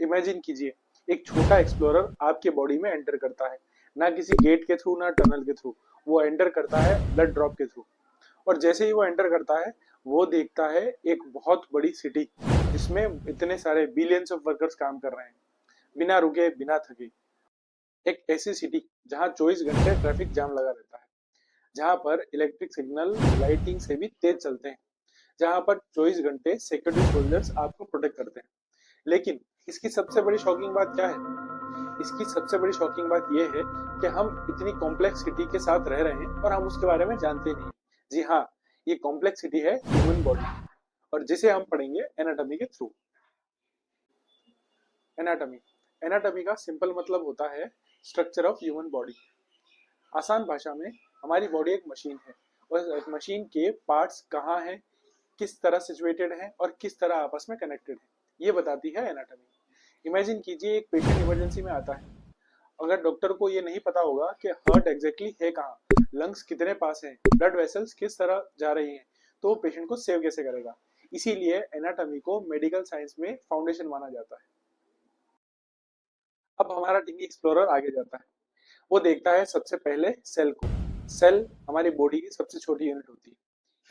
Imagine कीजिए, एक छोटा एक्सप्लोरर आपके बॉडी में एंटर करता है, ना किसी गेट के थ्रू ना टनल के थ्रू, वो एंटर करता है ब्लड ड्रॉप के थ्रू। और जैसे ही वो एंटर करता है, वो देखता है एक बहुत बड़ी सिटी जिसमें इतने सारे बिलियंस ऑफ वर्कर्स काम कर रहे हैं, बिना रुके बिना थके। एक ऐसी सिटी जहाँ 24 घंटे ट्रैफिक जाम लगा रहता है, जहाँ पर इलेक्ट्रिक सिग्नल लाइटिंग से भी तेज चलते हैं, जहाँ पर 24 घंटे सिक्योरिटी सोल्जर्स आपको प्रोटेक्ट करते हैं। लेकिन इसकी सबसे बड़ी शॉकिंग बात क्या है? इसकी सबसे बड़ी शॉकिंग बात यह है कि हम इतनी कॉम्प्लेक्सिटी के साथ रह रहे हैं और हम उसके बारे में जानते नहीं। जी हाँ, ये कॉम्प्लेक्सिटी है ह्यूमन बॉडी, और जिसे हम पढ़ेंगे एनाटॉमी के थ्रू। एनाटॉमी एनाटॉमी का सिंपल मतलब होता है स्ट्रक्चर ऑफ ह्यूमन बॉडी। आसान भाषा में, हमारी बॉडी एक मशीन है, और इस मशीन के पार्ट्स कहाँ हैं, किस तरह सिचुएटेड हैं और किस तरह आपस में कनेक्टेड है, ये बताती है एनाटॉमी। इमेजिन कीजिए, एक पेशेंट इमरजेंसी में आता है। अगर डॉक्टर को ये नहीं पता होगा कि हार्ट एग्जैक्टली है कहाँ, लंग्स कितने पास हैं, ब्लड वेसल्स किस तरह जा रही हैं, तो वो पेशेंट को सेव कैसे करेगा? इसीलिए एनाटॉमी को मेडिकल साइंस में फाउंडेशन माना जाता है। अब हमारा टीबी एक्सप्लोरर आगे जाता है। वो देखता है सबसे पहले सेल को। सेल हमारी बॉडी की सबसे छोटी यूनिट होती है।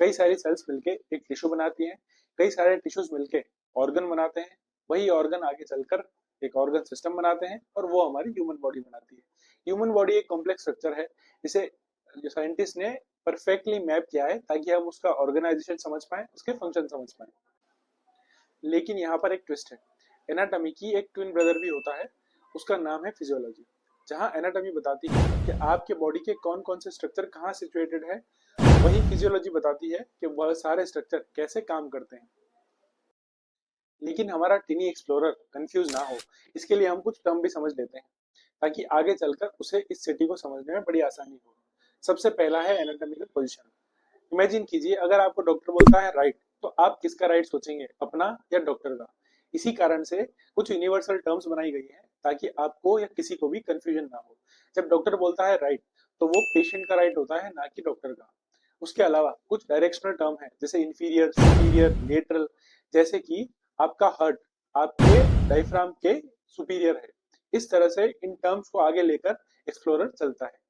कई सारी सेल्स मिलके एक टिश्यू बनाती हैं, कई सारे टिश्यूज मिलके ऑर्गन बनाते हैं, वही ऑर्गन आगे चलकर एक ऑर्गन सिस्टम बनाते हैं, और वो हमारी ह्यूमन बॉडी बनाती है। ह्यूमन बॉडी एक कॉम्प्लेक्स स्ट्रक्चर है, जिसे साइंटिस्ट ने परफेक्टली मैप किया है ताकि हम उसका ऑर्गेनाइजेशन समझ पाए, उसके फंक्शन समझ पाए। लेकिन यहाँ पर एक ट्विस्ट है। एनाटॉमी की एक ट्विन ब्रदर भी होता है, उसका नाम है फिजियोलॉजी। जहाँ एनाटॉमी बताती है कि आपके बॉडी के कौन कौन से स्ट्रक्चर कहाँ सिचुएटेड है, वही फिजियोलॉजी बताती है कि वह सारे स्ट्रक्चर कैसे काम करते हैं। लेकिन हमारा टिनी एक्सप्लोरर कंफ्यूज ना हो, इसके लिए हम कुछ टर्म भी समझ लेते हैं, ताकि आगे चलकर उसे इस सिटी को समझने में बड़ी आसानी हो। सबसे पहला है एनाटॉमिकल पोजीशन। इमेजिन कीजिए, अगर आपको डॉक्टर बोलता है राइट, तो आप किसका राइट सोचेंगे, अपना या डॉक्टर का? इसी कारण से कुछ यूनिवर्सल टर्म्स बनाई गई है ताकि आपको या किसी को भी कंफ्यूजन ना हो। जब डॉक्टर बोलता है राइट, तो वो पेशेंट का राइट होता है, ना कि डॉक्टर का। उसके अलावा कुछ डायरेक्शनल टर्म है, जैसे इंफीरियर, सुपीरियर, लेटरल। जैसे कि आपका हार्ट आपके डायफ्राम के सुपीरियर है। इस तरह से इन टर्म्स को आगे लेकर एक्सप्लोरर चलता है।